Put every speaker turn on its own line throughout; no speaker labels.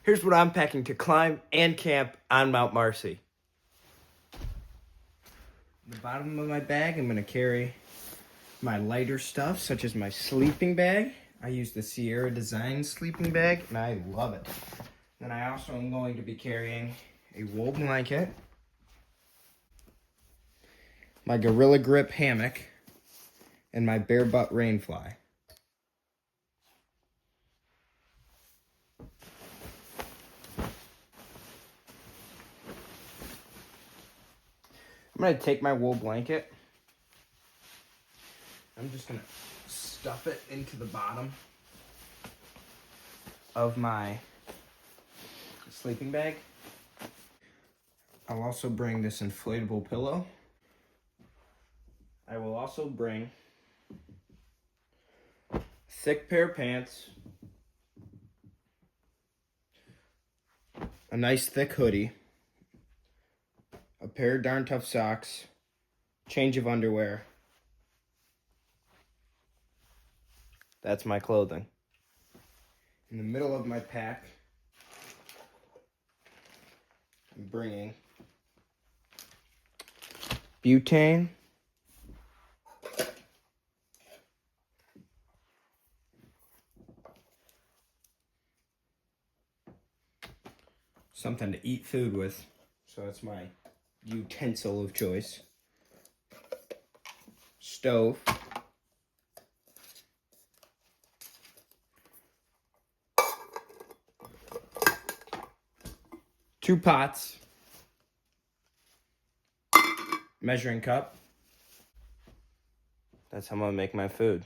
Here's what I'm packing to climb and camp on Mount Marcy. In the bottom of my bag, I'm going to carry my lighter stuff, such as my sleeping bag. I use the Sierra Design sleeping bag, and I love it. Then I also am going to be carrying a wool blanket, my Gorilla Grip hammock, and my Bare Butt rain fly. I'm going to take my wool blanket. I'm just going to stuff it into the bottom of my sleeping bag. I'll also bring this inflatable pillow. I will also bring a thick pair of pants, a nice thick hoodie, a pair of darn tough socks, change of underwear. That's my clothing. In the middle of my pack, I'm bringing butane, something to eat food with, so that's my utensil of choice. Stove. Two pots. Measuring cup. That's how I'm gonna make my food.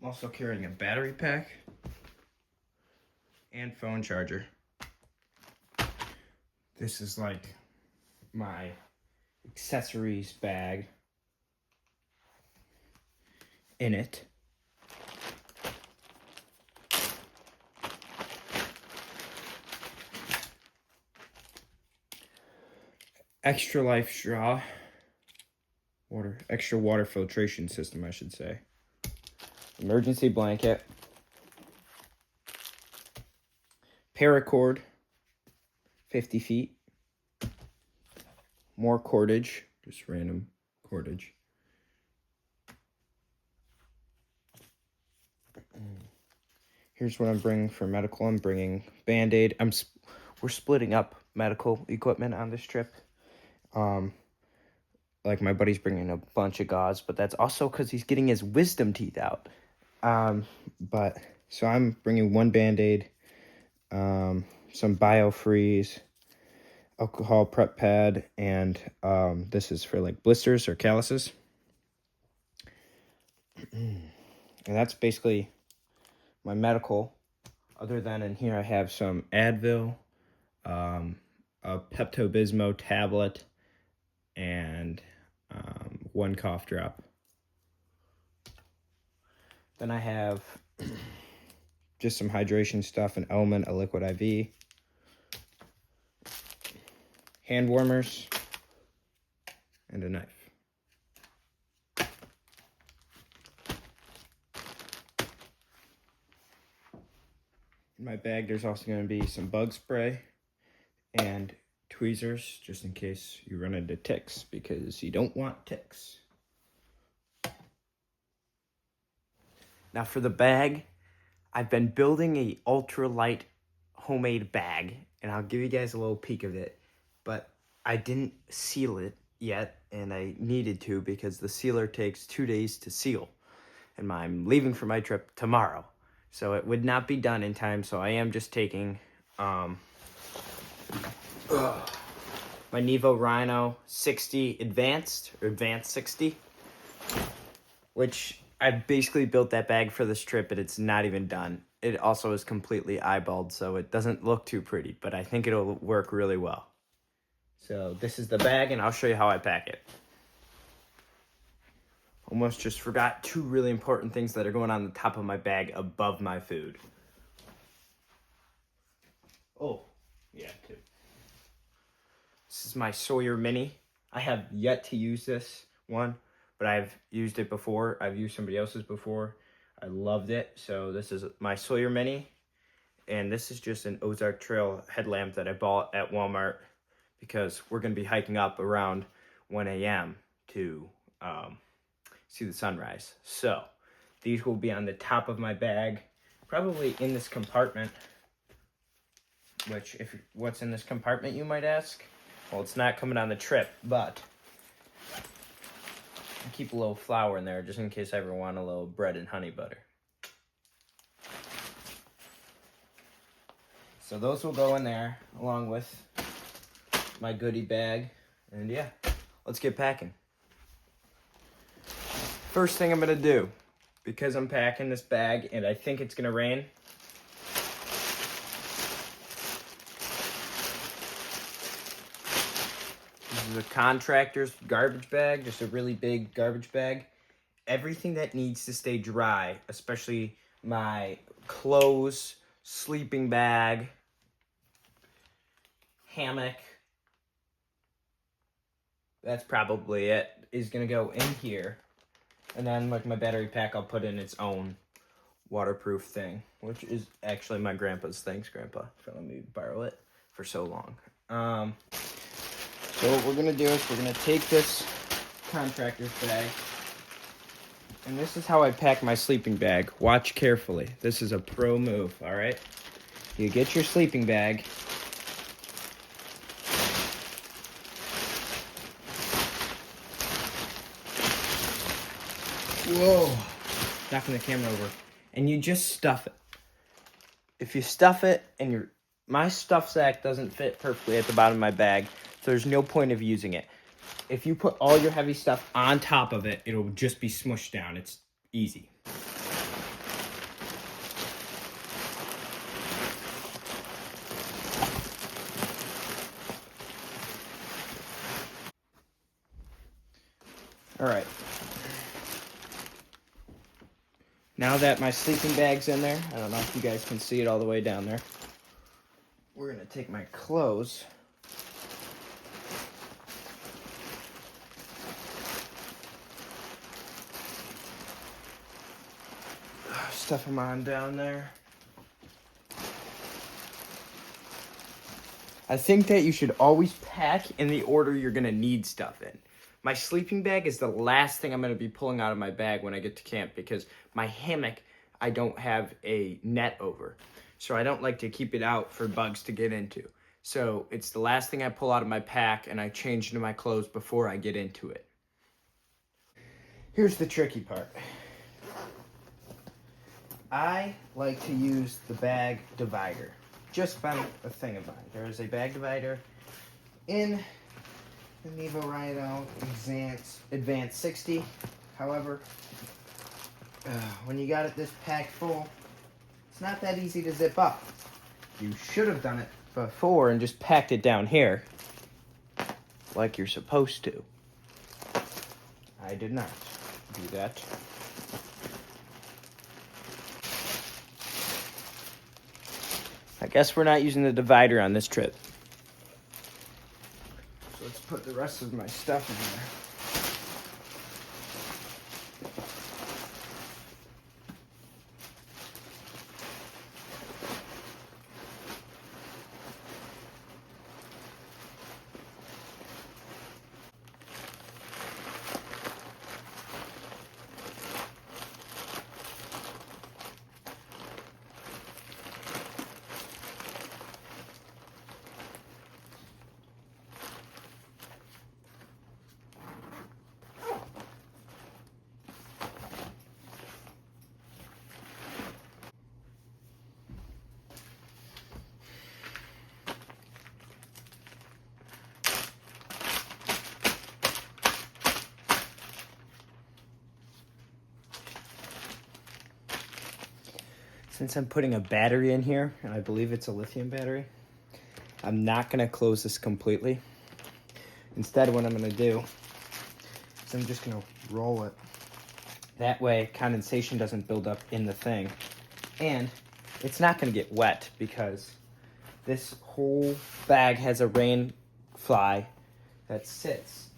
I'm also carrying a battery pack and phone charger. This is like my accessories bag in it. Extra life straw, extra water filtration system, I should say. Emergency blanket, paracord, 50 feet, more cordage, just random cordage. Here's what I'm bringing for medical. I'm bringing Band-Aid. We're splitting up medical equipment on this trip. Like my buddy's bringing a bunch of gauze, but that's also because he's getting his wisdom teeth out. So I'm bringing one Band-Aid, some BioFreeze, alcohol prep pad, and this is for like blisters or calluses. And that's basically my medical. Other than in here I have some Advil, a Pepto-Bismol tablet, and one cough drop. Then I have just some hydration stuff, an Element, a liquid IV, hand warmers, and a knife. In my bag, there's also going to be some bug spray and tweezers, just in case you run into ticks, because you don't want ticks. Now for the bag, I've been building a ultralight homemade bag, and I'll give you guys a little peek of it, but I didn't seal it yet, and I needed to because the sealer takes 2 days to seal, and I'm leaving for my trip tomorrow, so it would not be done in time, so I am just taking My Nevo Rhino 60 Advanced, or Advanced 60, which I basically built that bag for this trip, but it's not even done. It also is completely eyeballed, so it doesn't look too pretty, but I think it'll work really well. So this is the bag, and I'll show you how I pack it. Almost just forgot two really important things that are going on the top of my bag above my food. Oh, yeah, too. This is my Sawyer Mini. I have yet to use this one, but I've used it before. I've used somebody else's before. I loved it. So this is my Sawyer Mini, and this is just an Ozark Trail headlamp that I bought at Walmart because we're going to be hiking up around 1 a.m. to see the sunrise. So these will be on the top of my bag, probably in this compartment, which, what's in this compartment, you might ask? Well, it's not coming on the trip, but I keep a little flour in there just in case I ever want a little bread and honey butter. So those will go in there along with my goodie bag. And yeah, let's get packing. First thing I'm gonna do, because I'm packing this bag and I think it's gonna rain, this is a contractor's garbage bag, just a really big garbage bag. Everything that needs to stay dry, especially my clothes, sleeping bag, hammock, that's probably it, is gonna go in here. And then like my battery pack, I'll put in its own waterproof thing, which is actually my grandpa's. Thanks, Grandpa, for letting me borrow it for so long. So what we're gonna do is we're gonna take this contractor's bag, and this is how I pack my sleeping bag. Watch carefully. This is a pro move, all right? You get your sleeping bag, whoa, knocking the camera over, and you just stuff it. If you stuff it, and my stuff sack doesn't fit perfectly at the bottom of my bag, so there's no point of using it. If you put all your heavy stuff on top of it, it'll just be smushed down. It's easy. All right. Now that my sleeping bag's in there, I don't know if you guys can see it all the way down there. We're gonna take my clothes. Stuff them on down there. I think that you should always pack in the order you're gonna need stuff in. My sleeping bag is the last thing I'm gonna be pulling out of my bag when I get to camp because my hammock, I don't have a net over. So I don't like to keep it out for bugs to get into. So it's the last thing I pull out of my pack, and I change into my clothes before I get into it. Here's the tricky part. I like to use the bag divider. Just found a thing of mine. There is a bag divider in the Nevo Rhino Advanced 60. However, when you got it this packed full, it's not that easy to zip up. You should have done it before and just packed it down here like you're supposed to. I did not do that. I guess we're not using the divider on this trip. So let's put the rest of my stuff in there. since I'm putting a battery in here, and I believe it's a lithium battery, I'm not gonna close this completely. Instead, what I'm gonna do is I'm just gonna roll it. That way, condensation doesn't build up in the thing. And it's not gonna get wet because this whole bag has a rain fly that sits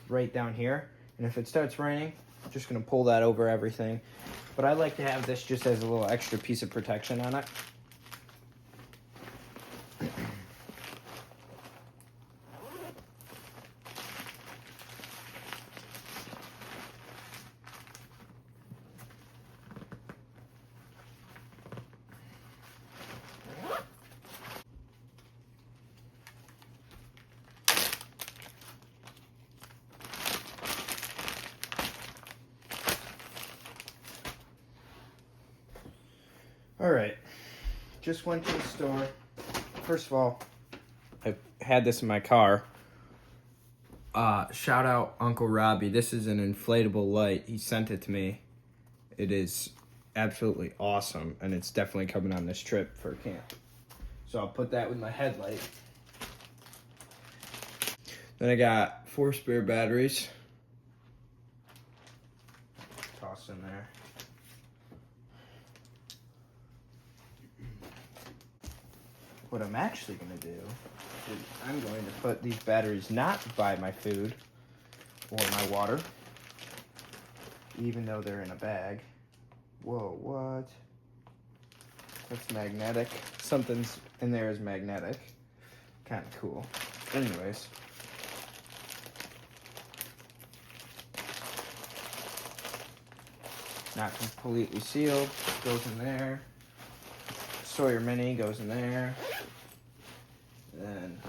right down here. And if it starts raining, I'm just gonna pull that over everything. But I like to have this just as a little extra piece of protection on it. All right, just went to the store. First of all, I had this in my car. Shout out Uncle Robbie. This is an inflatable light. He sent it to me. It is absolutely awesome, and it's definitely coming on this trip for camp. So I'll put that with my headlight. Then I got 4 spare batteries. Toss in there. What I'm actually going to do is I'm going to put these batteries not by my food or my water, even though they're in a bag. Whoa, what? That's magnetic. Something's in there is magnetic. Kind of cool. Anyways. Not completely sealed. Goes in there. Sawyer Mini goes in there. Then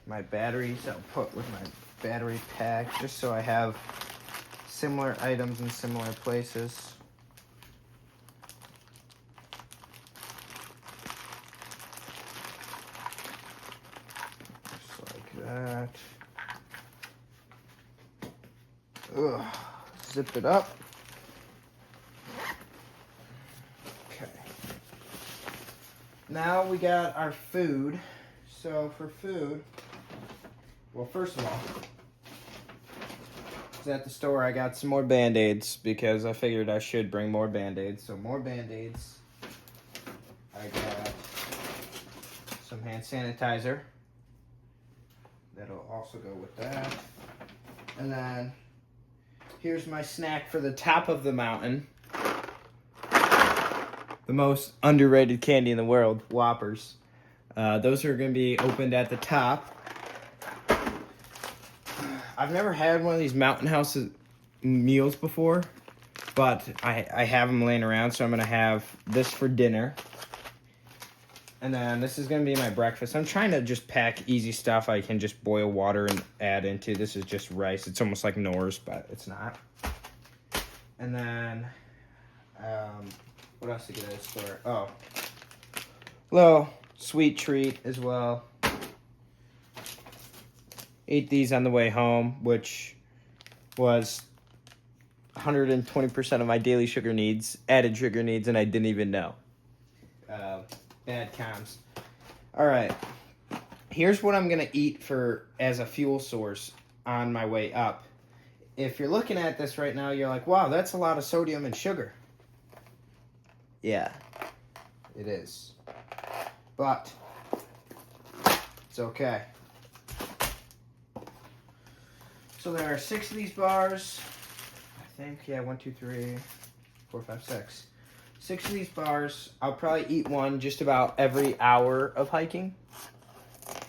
my batteries I'll put with my battery pack just so I have similar items in similar places. Just like that. Ugh. Zip it up. Okay. Now we got our food. So for food, well, first of all, I was at the store. I got some more Band-Aids because I figured I should bring more Band-Aids. So more Band-Aids. I got some hand sanitizer. That'll also go with that. And then here's my snack for the top of the mountain. The most underrated candy in the world, Whoppers. Those are going to be opened at the top. I've never had one of these Mountain House meals before, but I have them laying around, so I'm going to have this for dinner. And then this is going to be my breakfast. I'm trying to just pack easy stuff I can just boil water and add into. This is just rice. It's almost like Knorr's, but it's not. And then, what else to get at the store? Oh, little sweet treat as well. Ate these on the way home, which was 120% of my daily sugar needs, added sugar needs, and I didn't even know. Bad comms. All right. Here's what I'm going to eat as a fuel source on my way up. If you're looking at this right now, you're like, wow, that's a lot of sodium and sugar. Yeah, it is. But it's okay. So there are 6 of these bars. I think, yeah, 1, 2, 3, 4, 5, 6. 6 of these bars. I'll probably eat one just about every hour of hiking.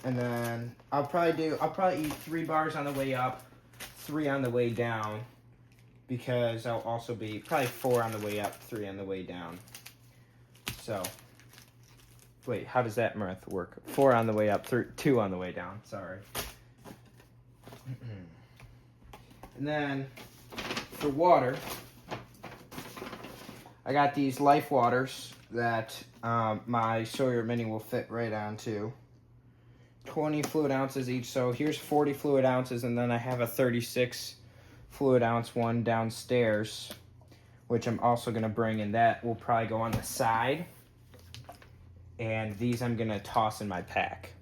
And then I'll probably eat 3 bars on the way up, 3 on the way down. Because I'll also be probably 4 on the way up, 3 on the way down. So, wait, how does that math work? 4 on the way up, 2 on the way down. Sorry. And then for water, I got these Life Waters that my Sawyer Mini will fit right onto. 20 fluid ounces each, so here's 40 fluid ounces, and then I have a 36 fluid ounce one downstairs, which I'm also gonna bring, and that will probably go on the side. And these I'm gonna toss in my pack.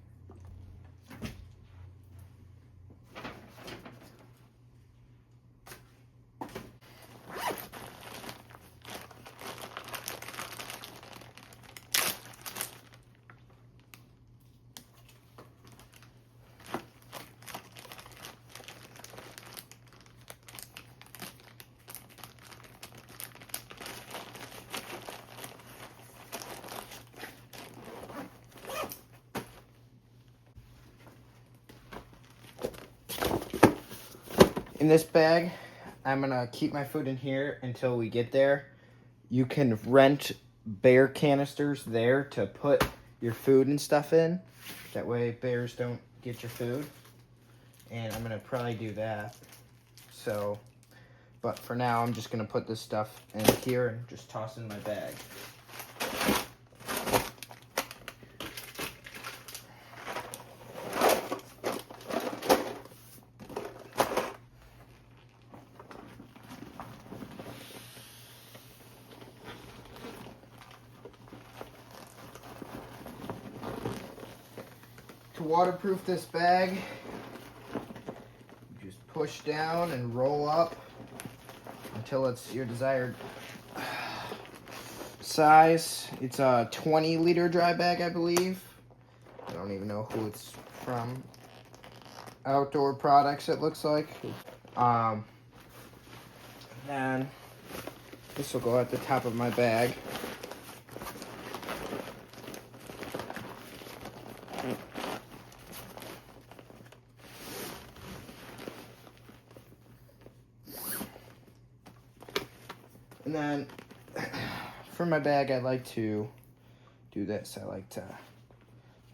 In this bag, I'm gonna keep my food in here until we get there. You can rent bear canisters there to put your food and stuff in. That way bears don't get your food. And I'm gonna probably do that. So, but for now, I'm just gonna put this stuff in here and just toss it in my bag. To waterproof this bag, you just push down and roll up until it's your desired size. It's a 20-liter dry bag, I believe. I don't even know who it's from. Outdoor Products, it looks like. Then this will go at the top of my bag. And then for my bag, I like to do this. I like to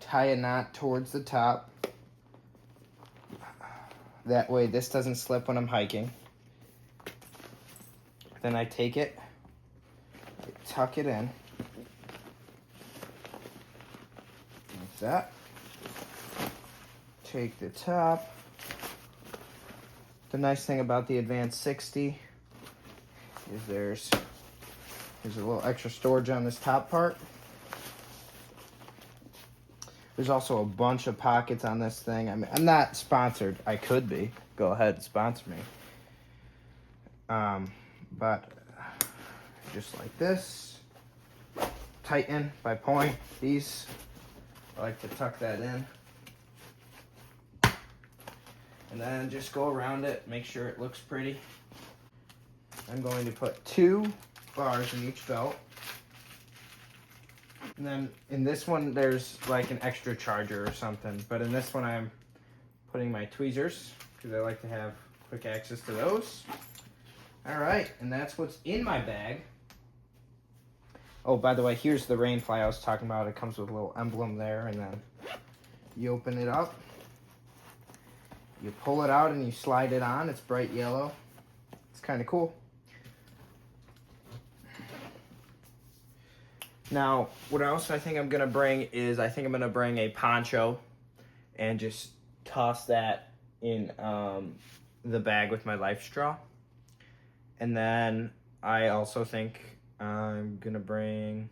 tie a knot towards the top. That way this doesn't slip when I'm hiking. Then I take it, I tuck it in. Like that. Take the top. The nice thing about the Advanced 60 is there's a little extra storage on this top part. There's also a bunch of pockets on this thing. I mean, I'm not sponsored. I could be. Go ahead and sponsor me. But just like this, tighten by pulling these. I like to tuck that in. And then just go around it, make sure it looks pretty. I'm going to put 2 bars in each belt. And then in this one, there's like an extra charger or something. But in this one, I'm putting my tweezers because I like to have quick access to those. All right, and that's what's in my bag. Oh, by the way, here's the rain fly I was talking about. It comes with a little emblem there, and then you open it up. You pull it out and you slide it on. It's bright yellow. It's kind of cool. Now, what else I think I'm going to bring is I think I'm going to bring a poncho and just toss that in the bag with my life straw. And then I also think I'm going to bring,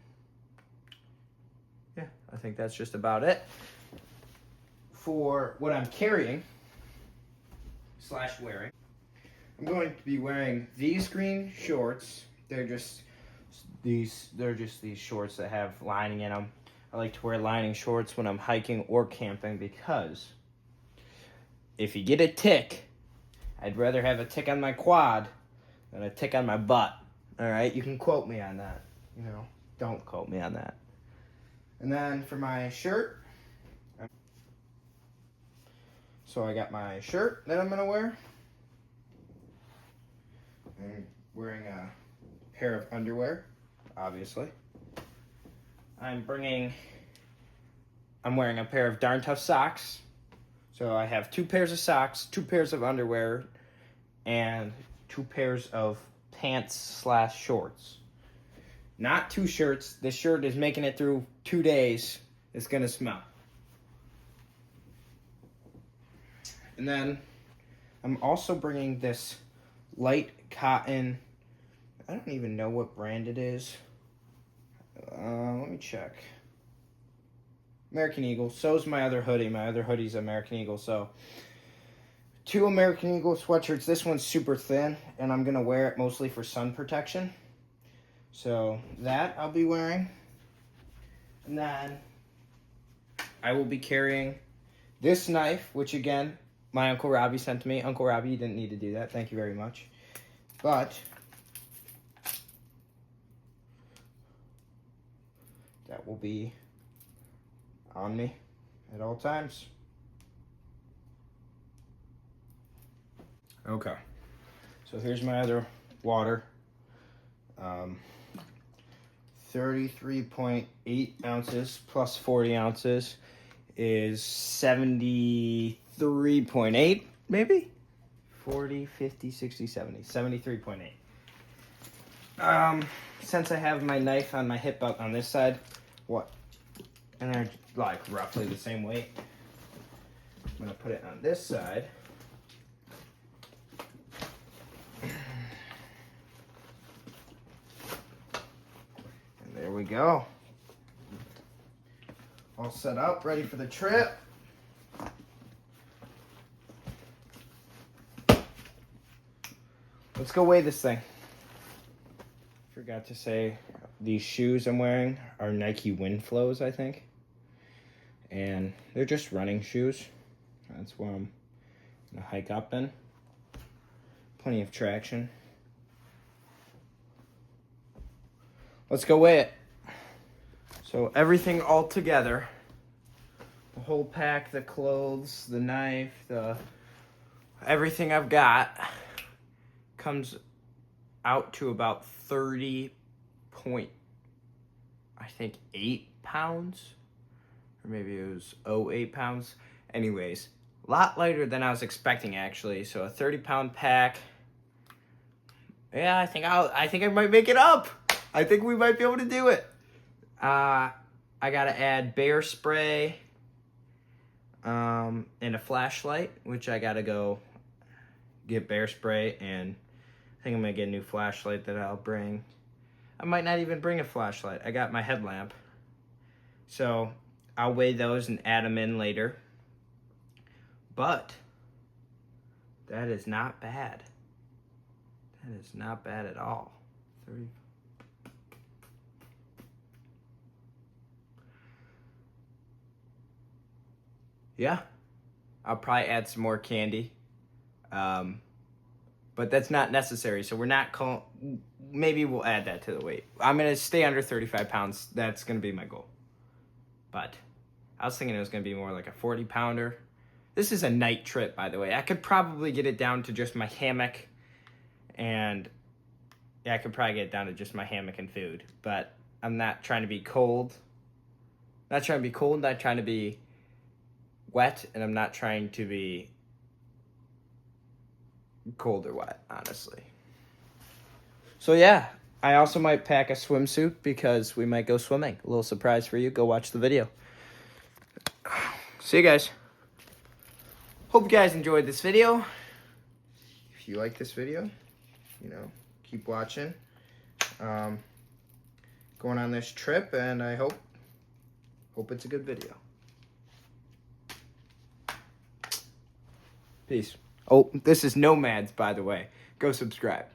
yeah, I think that's just about it. For what I'm carrying / wearing, I'm going to be wearing these green shorts. They're just these shorts that have lining in them. I like to wear lining shorts when I'm hiking or camping because if you get a tick, I'd rather have a tick on my quad than a tick on my butt. All right, you can quote me on that. You know, don't quote me on that. And then for my shirt, so I got my shirt that I'm gonna wear. I'm wearing a pair of underwear, obviously. I'm wearing a pair of Darn Tough socks. So I have 2 pairs of socks, 2 pairs of underwear, and 2 pairs of pants / shorts. Not 2 shirts. This shirt is making it through 2 days. It's gonna smell. And then I'm also bringing this light cotton I don't even know what brand it is. Let me check. American Eagle. So's my other hoodie. My other hoodie's American Eagle. So 2 American Eagle sweatshirts. This one's super thin, and I'm gonna wear it mostly for sun protection. So that I'll be wearing. And then I will be carrying this knife, which again, my Uncle Robbie sent to me. Uncle Robbie, you didn't need to do that. Thank you very much. But that will be on me at all times. Okay. So here's my other water. 33.8 ounces plus 40 ounces is 73.8, maybe? 40, 50, 60, 70. 73.8. Since I have my knife on my hip belt on this side, and they're like roughly the same weight, I'm gonna put it on this side. There we go. All set up, ready for the trip. Let's go weigh this thing. Forgot to say, these shoes I'm wearing are Nike Windflows, I think. And they're just running shoes. That's what I'm gonna hike up in. Plenty of traction. Let's go weigh it. So everything all together, the whole pack, the clothes, the knife, everything I've got comes out to about 8 pounds, or maybe it was 8 pounds. Anyways, a lot lighter than I was expecting actually. So a 30-pound pack. Yeah, I think I might make it up. I think we might be able to do it. I gotta add bear spray, and a flashlight, which I gotta go get bear spray, and I think I'm gonna get a new flashlight that I'll bring. I might not even bring a flashlight. I got my headlamp. So I'll weigh those and add them in later. But that is not bad. That is not bad at all. 30. Yeah, I'll probably add some more candy, but that's not necessary. So we're not maybe we'll add that to the weight. I'm gonna stay under 35 pounds. That's gonna be my goal. But I was thinking it was gonna be more like a 40-pounder. This is a night trip, by the way. I could probably get it down to just my hammock, and yeah, I could probably get it down to just my hammock and food. But I'm not trying to be cold. Not trying to be cold. Not trying to be wet, and I'm not trying to be cold or wet, honestly. So yeah, I also might pack a swimsuit because we might go swimming. A little surprise for you. Go watch the video. See you guys. Hope you guys enjoyed this video. If you like this video, keep watching. Going on this trip, and I hope it's a good video. Peace. Oh, this is Nomads, by the way. Go subscribe.